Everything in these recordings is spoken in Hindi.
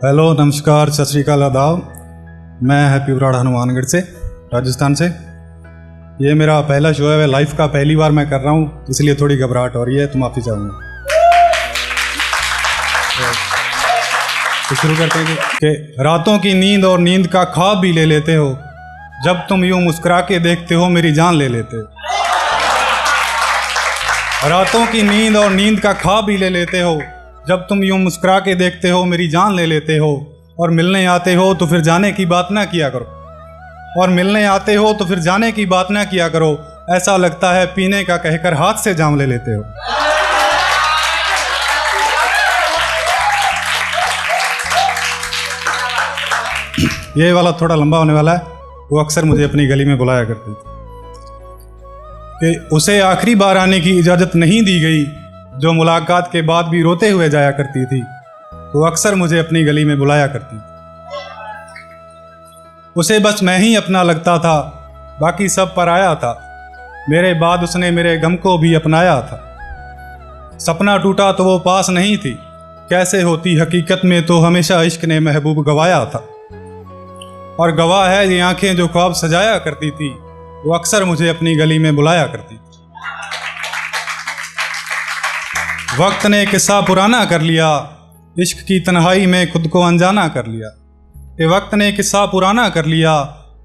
हेलो, नमस्कार, सत श्री अकाल, आदाब। मैं हैप्पी उराड़ हनुमानगढ़ से, राजस्थान से। ये मेरा पहला शो है, लाइफ का पहली बार मैं कर रहा हूँ, इसलिए थोड़ी घबराहट हो रही है, तो माफ़ी चाहूँगा। तो शुरू करते हैं कि रातों की नींद और नींद का ख्वाब भी ले लेते हो, जब तुम यूँ मुस्कुरा के देखते हो मेरी जान ले लेते हो। रातों की नींद और नींद का ख्वाब भी ले लेते हो, जब तुम यूं मुस्कुरा के देखते हो मेरी जान ले लेते हो। और मिलने आते हो तो फिर जाने की बात ना किया करो, और मिलने आते हो तो फिर जाने की बात ना किया करो। ऐसा लगता है पीने का कहकर हाथ से जाम ले लेते हो। ये वाला थोड़ा लंबा होने वाला है। वो अक्सर मुझे अपनी गली में बुलाया करती थी कि उसे आखिरी बार आने की इजाज़त नहीं दी गई, जो मुलाकात के बाद भी रोते हुए जाया करती थी। वो अक्सर मुझे अपनी गली में बुलाया करती थी। उसे बस मैं ही अपना लगता था, बाकी सब पराया था। मेरे बाद उसने मेरे गम को भी अपनाया था। सपना टूटा तो वो पास नहीं थी, कैसे होती हकीकत में तो हमेशा इश्क ने महबूब गवाया था। और गवाह है ये आंखें जो ख्वाब सजाया करती थी, वो अक्सर मुझे अपनी गली में बुलाया करती थी। वक्त ने किस्सा पुराना कर लिया, इश्क की तन्हाई में खुद को अनजाना कर लिया। कि वक्त ने किस्सा पुराना कर लिया,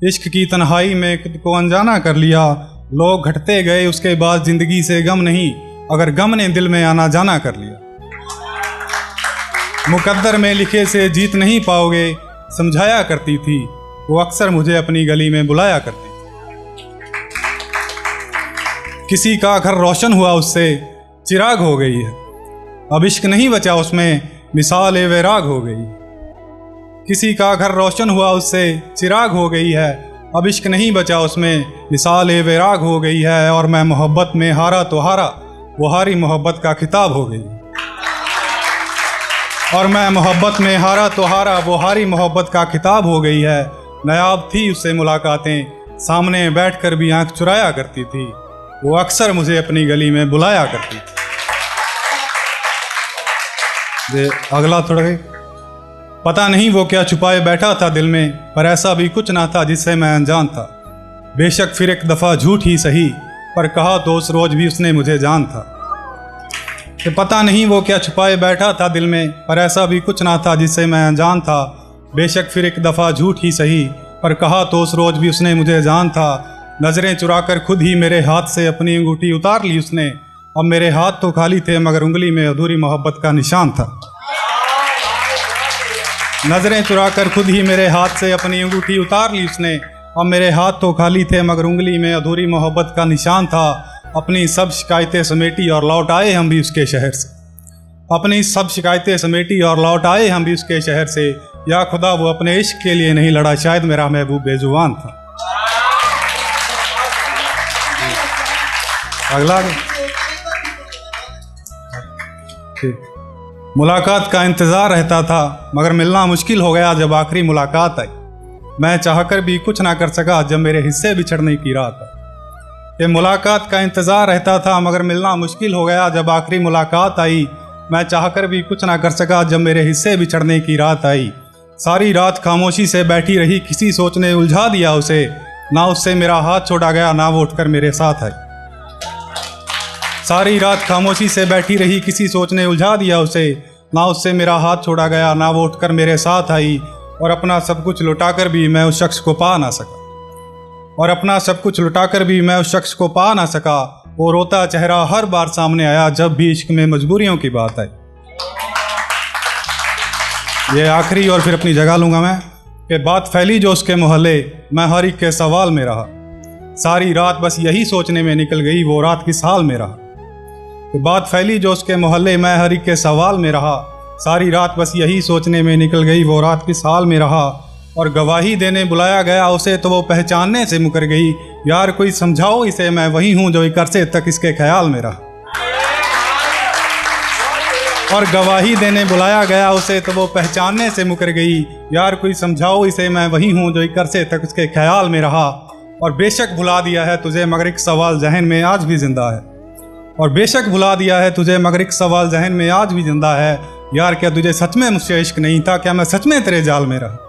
इश्क की तन्हाई में खुद को अनजाना कर लिया। लोग घटते गए उसके बाद जिंदगी से गम नहीं, अगर गम ने दिल में आना जाना कर लिया। मुकद्दर में लिखे से जीत नहीं पाओगे, समझाया करती थी। वो अक्सर मुझे अपनी गली में बुलाया करती थी। किसी का घर रोशन हुआ उससे चिराग हो गई है, अब इश्क नहीं बचा उसमें मिसाल ए वैराग हो गई। किसी का घर रोशन हुआ उससे चिराग हो गई है, अब इश्क नहीं बचा उसमें मिसाल ए वैराग हो गई है। और मैं मोहब्बत में हारा तो हारा, वो हारी मोहब्बत का खिताब हो गई। और मैं मोहब्बत में हारा तो हारा, वो हारी मोहब्बत का खिताब हो गई है। नायाब थी उससे मुलाकातें, सामने बैठकर भी आंख चुराया करती थी। वो अक्सर मुझे अपनी गली में बुलाया करती थी। अगला थोड़ा पता नहीं वो क्या छुपाए बैठा था दिल में, पर ऐसा भी कुछ ना था जिससे मैं अनजान था। बेशक फिर एक दफ़ा झूठ ही सही, पर कहा तो उस रोज भी उसने मुझे जान था। कि पता नहीं वो क्या छुपाए बैठा था दिल में, पर ऐसा भी कुछ ना था जिससे मैं अनजान था। बेशक फिर एक दफ़ा झूठ ही सही, पर कहा तो उस रोज भी उसने मुझे जान था। नज़रें चुराकर खुद ही मेरे हाथ से अपनी अंगूठी उतार ली उसने। अब मेरे हाथ तो खाली थे, मगर उंगली में अधूरी मोहब्बत का निशान था। नज़रें चुराकर खुद ही मेरे हाथ से अपनी अंगूठी उतार ली उसने। अब मेरे हाथ तो खाली थे, मगर उंगली में अधूरी मोहब्बत का निशान था। अपनी सब शिकायतें समेटी और लौट आए हम भी उसके शहर से। अपनी सब शिकायतें समेटी और लौट आए हम भी उसके शहर से। या खुदा वो अपने इश्क के लिए नहीं लड़ा, शायद मेरा महबूब बेजुबान था। अगला मुलाकात का इंतज़ार रहता था, मगर मिलना मुश्किल हो गया जब आखिरी मुलाकात आई। मैं चाहकर भी कुछ ना कर सका जब मेरे हिस्से बिछड़ने की रात आई। ये मुलाकात का इंतज़ार रहता था, मगर मिलना मुश्किल हो गया जब आखिरी मुलाकात आई। मैं चाहकर भी कुछ ना कर सका जब मेरे हिस्से बिछड़ने की रात आई। सारी रात खामोशी से बैठी रही, किसी सोच ने उलझा दिया उसे। ना उससे मेरा हाथ छोड़ा गया, ना वो उठकर मेरे साथ आई। सारी रात खामोशी से बैठी रही, किसी सोच ने उलझा दिया उसे। ना उससे मेरा हाथ छोड़ा गया, ना वो उठकर मेरे साथ आई। और अपना सब कुछ लुटाकर भी मैं उस शख्स को पा ना सका। और अपना सब कुछ लुटाकर भी मैं उस शख्स को पा ना सका। वो रोता चेहरा हर बार सामने आया, जब भी इश्क में मजबूरियों की बात आई। ये आखिरी और फिर अपनी जगह लूँगा मैं। कि बात फैली जो उसके मोहल्ले, मैं हर एक के सवाल में रहा। सारी रात बस यही सोचने में निकल गई, वो रात किस हाल में रहा। तो बात फैली जो उसके मोहल्ले, मैं हर एक के सवाल में रहा। सारी रात बस यही सोचने में निकल गई, वो रात किस हाल में रहा। और गवाही देने बुलाया गया उसे, तो वो पहचानने से मुकर गई। यार कोई समझाओ इसे, मैं वही हूँ जो एक अरसे तक इसके ख्याल में रहा। और गवाही देने बुलाया गया उसे, तो वो पहचानने से मुकर गई। यार कोई समझाओ इसे, मैं वही हूँ जो एक अरसे तक उसके ख्याल में रहा। और बेशक भुला दिया है तुझे, मगर एक सवाल जहन में आज भी जिंदा है। और बेशक भुला दिया है तुझे, मगर एक सवाल जहन में आज भी जिंदा है। यार क्या तुझे सच में मुझसे इश्क नहीं था? क्या मैं सच में तेरे जाल में रहा?